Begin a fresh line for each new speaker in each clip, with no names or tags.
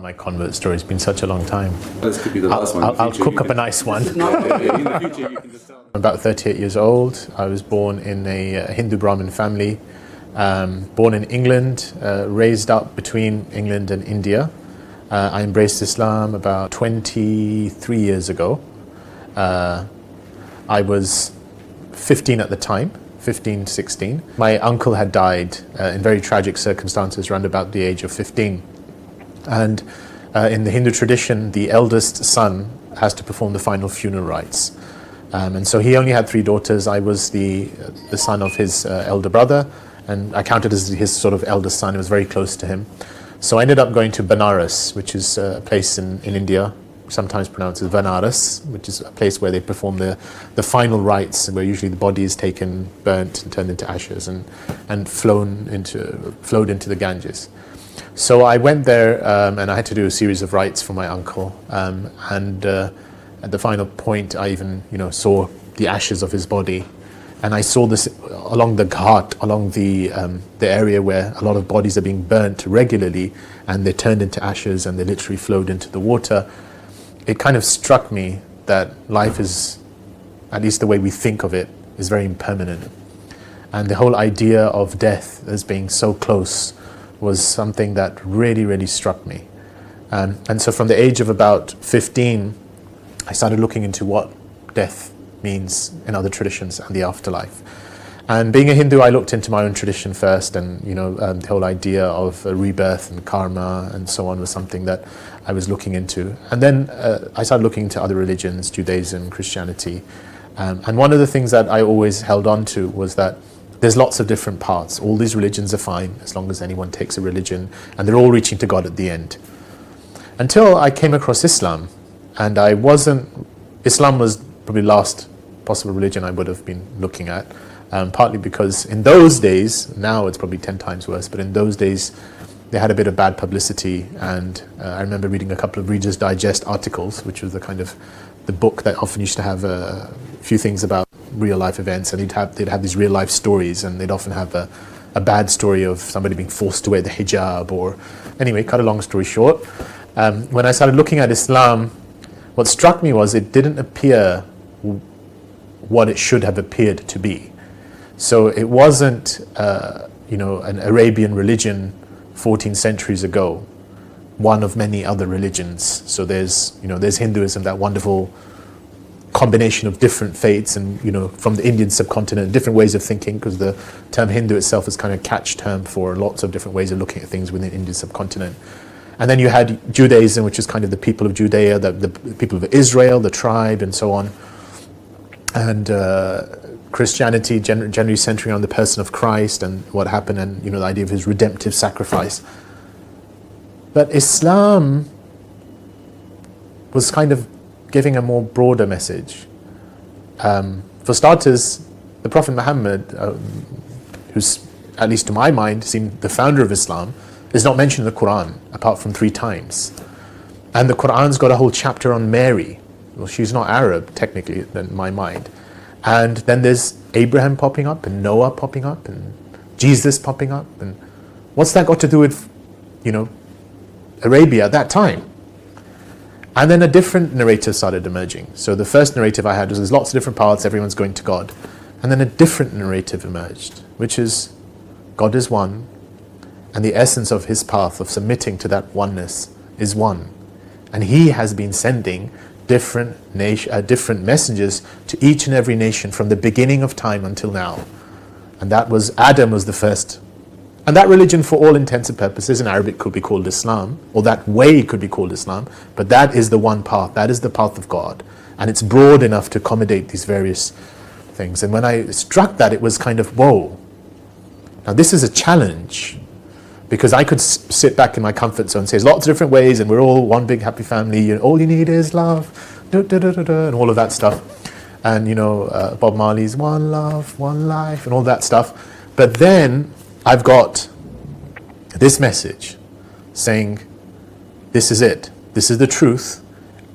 My convert story. It's been such a long time.
This could be the last one.
I'll cook up a nice one.
In the future, you can just tell.
I'm about 38 years old. I was born in a Hindu Brahmin family. Born in England, raised up between England and India. I embraced Islam about 23 years ago. I was 15 at the time, 15, 16. My uncle had died in very tragic circumstances around about the age of 15. And in the Hindu tradition, the eldest son has to perform the final funeral rites. And so he only had 3 daughters. I was the son of his elder brother, and I counted as his sort of eldest son. I was very close to him. So I ended up going to Banaras, which is a place in India, sometimes pronounced as Vanaras, which is a place where they perform the final rites, where usually the body is taken, burnt, and turned into ashes, and flowed into the Ganges. So I went there, and I had to do a series of rites for my uncle. And at the final point, I even saw the ashes of his body, and I saw this along the ghat, along the area where a lot of bodies are being burnt regularly, and they're turned into ashes, and they literally flowed into the water. It kind of struck me that life is, at least the way we think of it, is very impermanent, and the whole idea of death as being so close was something that really, really struck me. And so from the age of about 15, I started looking into what death means in other traditions and the afterlife. And being a Hindu, I looked into my own tradition first, and the whole idea of rebirth and karma and so on was something that I was looking into. And then I started looking into other religions, Judaism, Christianity. And one of the things that I always held on to was that there's lots of different paths. All these religions are fine as long as anyone takes a religion, and they're all reaching to God at the end. Until I came across Islam, and Islam was probably the last possible religion I would have been looking at, partly because in those days, now it's probably 10 times worse, but in those days they had a bit of bad publicity, and I remember reading a couple of Reader's Digest articles, which was the book that often used to have a few things about real life events, and they'd have these real life stories, and they'd often have a bad story of somebody being forced to wear the hijab, or anyway, cut a long story short. When I started looking at Islam, what struck me was it didn't appear what it should have appeared to be. So it wasn't an Arabian religion 14 centuries ago, one of many other religions. So there's Hinduism, that wonderful combination of different faiths, and from the Indian subcontinent, different ways of thinking, because the term Hindu itself is kind of a catch term for lots of different ways of looking at things within the Indian subcontinent. And then you had Judaism, which is kind of the people of Judea, the people of Israel, the tribe, and so on. And Christianity generally centering on the person of Christ and what happened, and the idea of his redemptive sacrifice. But Islam was kind of giving a more broader message. For starters, the Prophet Muhammad, who's, at least to my mind, seemed the founder of Islam, is not mentioned in the Quran apart from 3 times. And the Quran's got a whole chapter on Mary. Well, she's not Arab, technically, in my mind. And then there's Abraham popping up, and Noah popping up, and Jesus popping up. And what's that got to do with, Arabia at that time? And then a different narrative started emerging. So the first narrative I had was there's lots of different paths, everyone's going to God. And then a different narrative emerged, which is God is one, and the essence of his path of submitting to that oneness is one. And he has been sending different messengers to each and every nation from the beginning of time until now. And Adam was the first. And that religion, for all intents and purposes, in Arabic could be called Islam, or that way could be called Islam, but that is the one path, that is the path of God. And it's broad enough to accommodate these various things. And when I struck that, it was kind of, whoa. Now this is a challenge, because I could sit back in my comfort zone and say there's lots of different ways, and we're all one big happy family, all you need is love, and all of that stuff. And Bob Marley's one love, one life, and all that stuff. But then I've got this message saying, this is it, this is the truth,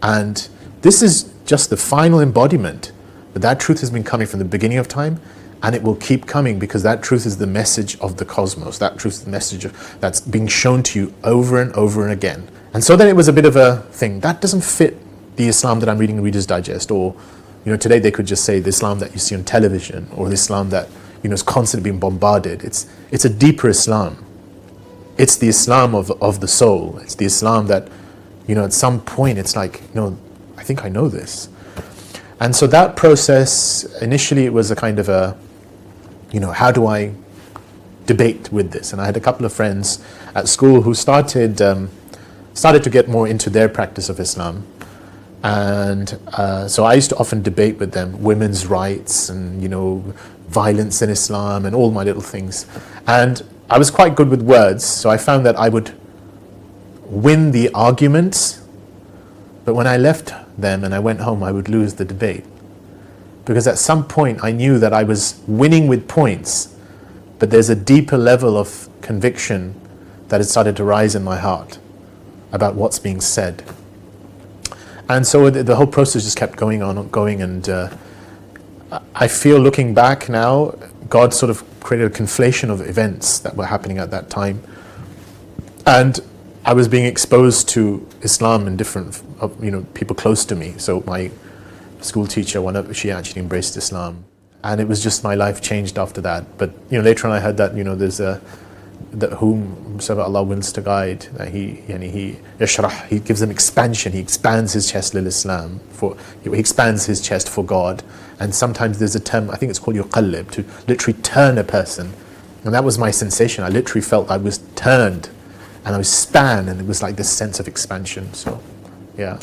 and this is just the final embodiment, but that truth has been coming from the beginning of time, And it will keep coming because that truth is the message of the cosmos. That truth is the message that's being shown to you over and over and again. And so then it was a bit of a thing. That doesn't fit the Islam that I'm reading in Reader's Digest. Or, today they could just say the Islam that you see on television, or the Islam that, is constantly being bombarded. It's a deeper Islam. It's the Islam of the soul. It's the Islam that, at some point it's like, I think I know this. And so that process, initially it was a kind of a, how do I debate with this? And I had a couple of friends at school who started to get more into their practice of Islam. And so I used to often debate with them women's rights and, violence in Islam and all my little things. And I was quite good with words, so I found that I would win the arguments, but when I left them and I went home, I would lose the debate. Because at some point I knew that I was winning with points, but there's a deeper level of conviction that had started to rise in my heart about what's being said. And so the whole process just kept going on, and I feel, looking back now, God sort of created a conflation of events that were happening at that time. And I was being exposed to Islam in different, people close to me. So my school teacher, she actually embraced Islam. And it was just, my life changed after that. But, later on I heard that, there's that whomsoever Allah wills to guide, he gives them expansion. He expands his chest lil Islam, he expands his chest for God. And sometimes there's a term, I think it's called yuqallib, to literally turn a person. And that was my sensation. I literally felt I was turned and I was span, and it was like this sense of expansion. So, yeah.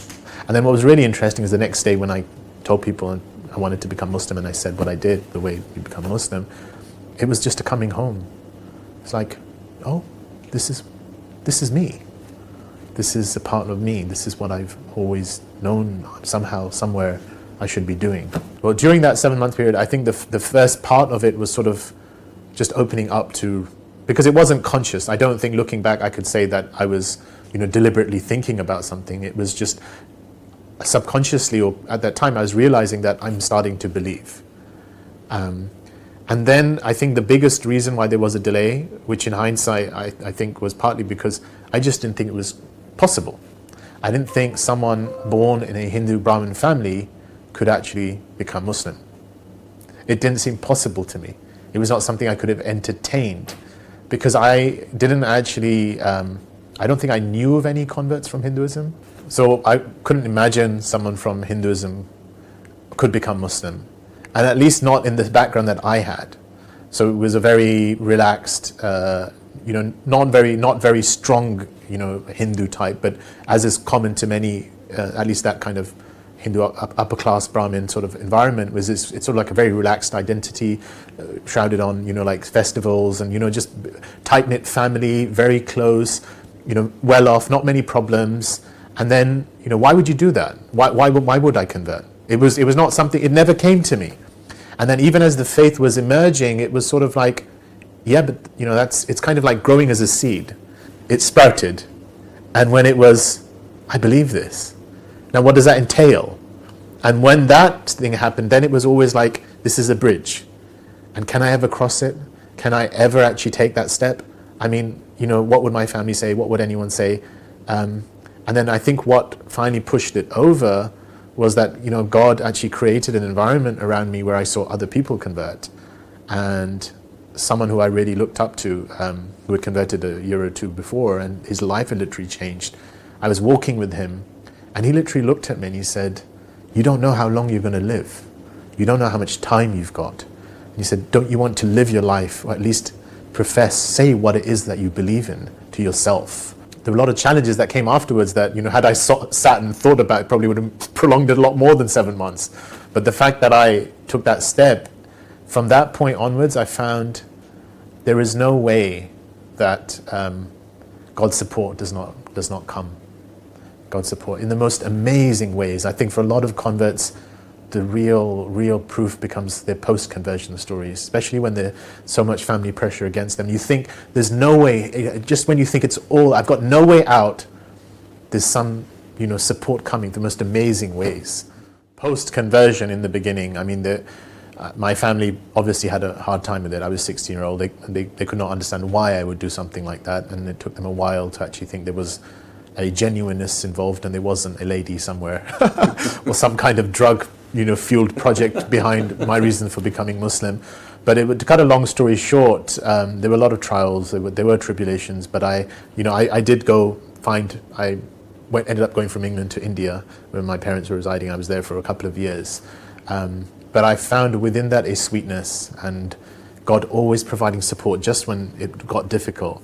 And then what was really interesting is the next day when I told people I wanted to become Muslim, and I said what I did, the way you become a Muslim, it was just a coming home. It's like, oh, this is me. This is a part of me. This is what I've always known somehow, somewhere I should be doing. Well, during that 7-month period, I think the first part of it was sort of just opening up to, because it wasn't conscious. I don't think, looking back, I could say that I was, deliberately thinking about something. It was just subconsciously, or at that time, I was realizing that I'm starting to believe. And then I think the biggest reason why there was a delay, which in hindsight I think was partly because I just didn't think it was possible. I didn't think someone born in a Hindu Brahmin family could actually become Muslim. It didn't seem possible to me. It was not something I could have entertained, because I didn't actually, I don't think I knew of any converts from Hinduism. So I couldn't imagine someone from Hinduism could become Muslim. And at least not in the background that I had. So it was a very relaxed, not very strong, Hindu type, but as is common to many, at least that kind of Hindu upper class Brahmin sort of environment, it's sort of like a very relaxed identity, shrouded on, like festivals and, just tight-knit family, very close, well off, not many problems. And then, why would you do that? Why would I convert? It was not something, it never came to me. And then even as the faith was emerging, it was sort of like, yeah, but it's kind of like growing as a seed. It sprouted. And when it was, I believe this. Now what does that entail? And when that thing happened, then it was always like, this is a bridge. And can I ever cross it? Can I ever actually take that step? I mean, what would my family say? What would anyone say? And then I think what finally pushed it over was that, God actually created an environment around me where I saw other people convert. And someone who I really looked up to, who had converted a year or two before, and his life had literally changed. I was walking with him, and he literally looked at me and he said, you don't know how long you're going to live. You don't know how much time you've got. And he said, don't you want to live your life, or at least say what it is that you believe in to yourself? There were a lot of challenges that came afterwards that, had I sat and thought about it, probably would have prolonged it a lot more than 7 months. But the fact that I took that step, from that point onwards, I found there is no way that God's support does not come. God's support in the most amazing ways. I think for a lot of converts, the real proof becomes their post-conversion stories, especially when there's so much family pressure against them. You think there's no way, just when you think it's all, I've got no way out, there's some, support coming, the most amazing ways. Post-conversion in the beginning, I mean, My family obviously had a hard time with it. I was 16-year-old. They could not understand why I would do something like that, and it took them a while to actually think there was a genuineness involved and there wasn't a lady somewhere or some kind of drug, fueled project behind my reason for becoming Muslim. But to cut a long story short, there were a lot of trials, there were tribulations, but I did go ended up going from England to India where my parents were residing. I was there for a couple of years. But I found within that a sweetness and God always providing support just when it got difficult.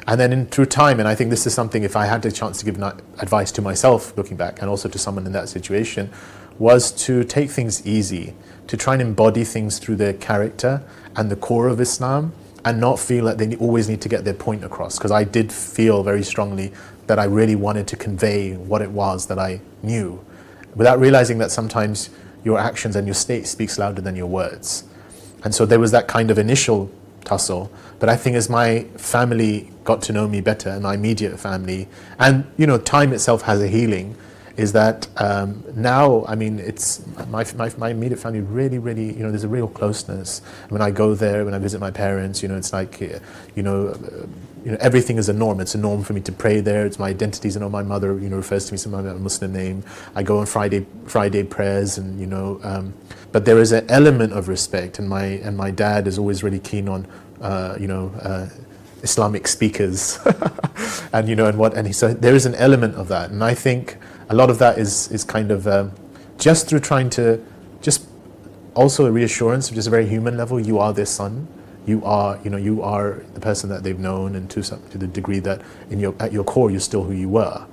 And then through time, and I think this is something, if I had the chance to give advice to myself looking back and also to someone in that situation, was to take things easy, to try and embody things through their character and the core of Islam and not feel that they always need to get their point across. Because I did feel very strongly that I really wanted to convey what it was that I knew, without realizing that sometimes your actions and your state speaks louder than your words. And so there was that kind of initial tussle. But I think as my family got to know me better, and my immediate family, and time itself has a healing, is that now, it's my immediate family really, really, there's a real closeness. When I go there, when I visit my parents, it's like, everything is a norm. It's a norm for me to pray there. It's my identity. My mother, refers to me by my Muslim name. I go on Friday prayers, and but there is an element of respect, and my dad is always really keen on, Islamic speakers, and so there is an element of that, and I think a lot of that is kind of just through trying to just also a reassurance of just a very human level. You are their son. You are the person that they've known, and to the degree that at your core you're still who you were,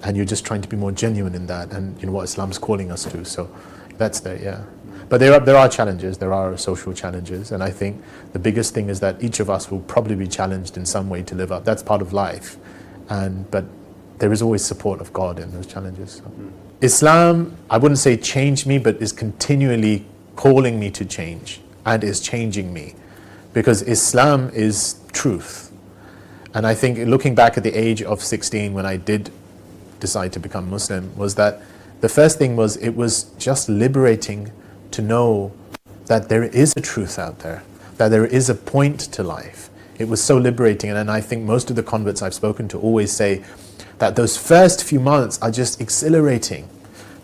and you're just trying to be more genuine in that, and what Islam's calling us to. So that's there, yeah. But there are challenges. There are social challenges, and I think the biggest thing is that each of us will probably be challenged in some way to live up. That's part of life, but there is always support of God in those challenges. So. Islam, I wouldn't say changed me, but is continually calling me to change and is changing me, because Islam is truth. And I think looking back at the age of 16 when I did decide to become Muslim, was that the first thing was it was just liberating to know that there is a truth out there, that there is a point to life. It was so liberating, and I think most of the converts I've spoken to always say that those first few months are just exhilarating,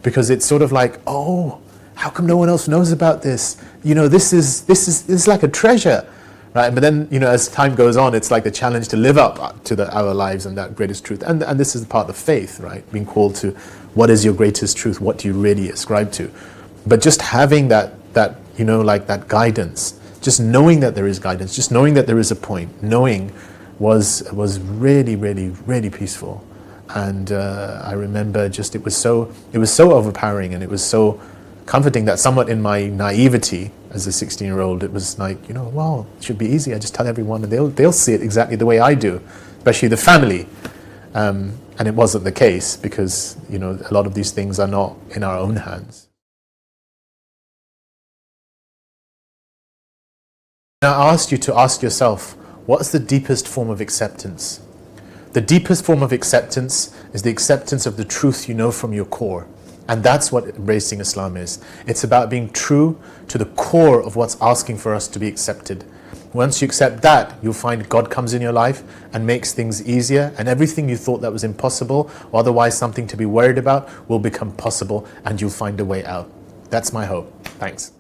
because it's sort of like, oh, how come no one else knows about this? This is like a treasure, right? But then, as time goes on, it's like the challenge to live up to our lives and that greatest truth. And this is part of faith, right? Being called to what is your greatest truth? What do you really ascribe to? But just having that guidance, just knowing that there is guidance, just knowing that there is a point, knowing was really, really, really peaceful. And I remember it was so overpowering, and it was so comforting that somewhat in my naivety as a 16-year-old, it was like, well, it should be easy. I just tell everyone and they'll see it exactly the way I do, especially the family. And it wasn't the case, because, a lot of these things are not in our own hands. I asked you to ask yourself, what's the deepest form of acceptance? The deepest form of acceptance is the acceptance of the truth you know from your core. And that's what embracing Islam is. It's about being true to the core of what's asking for us to be accepted. Once you accept that, you'll find God comes in your life and makes things easier, and everything you thought that was impossible, or otherwise something to be worried about, will become possible, and you'll find a way out. That's my hope. Thanks.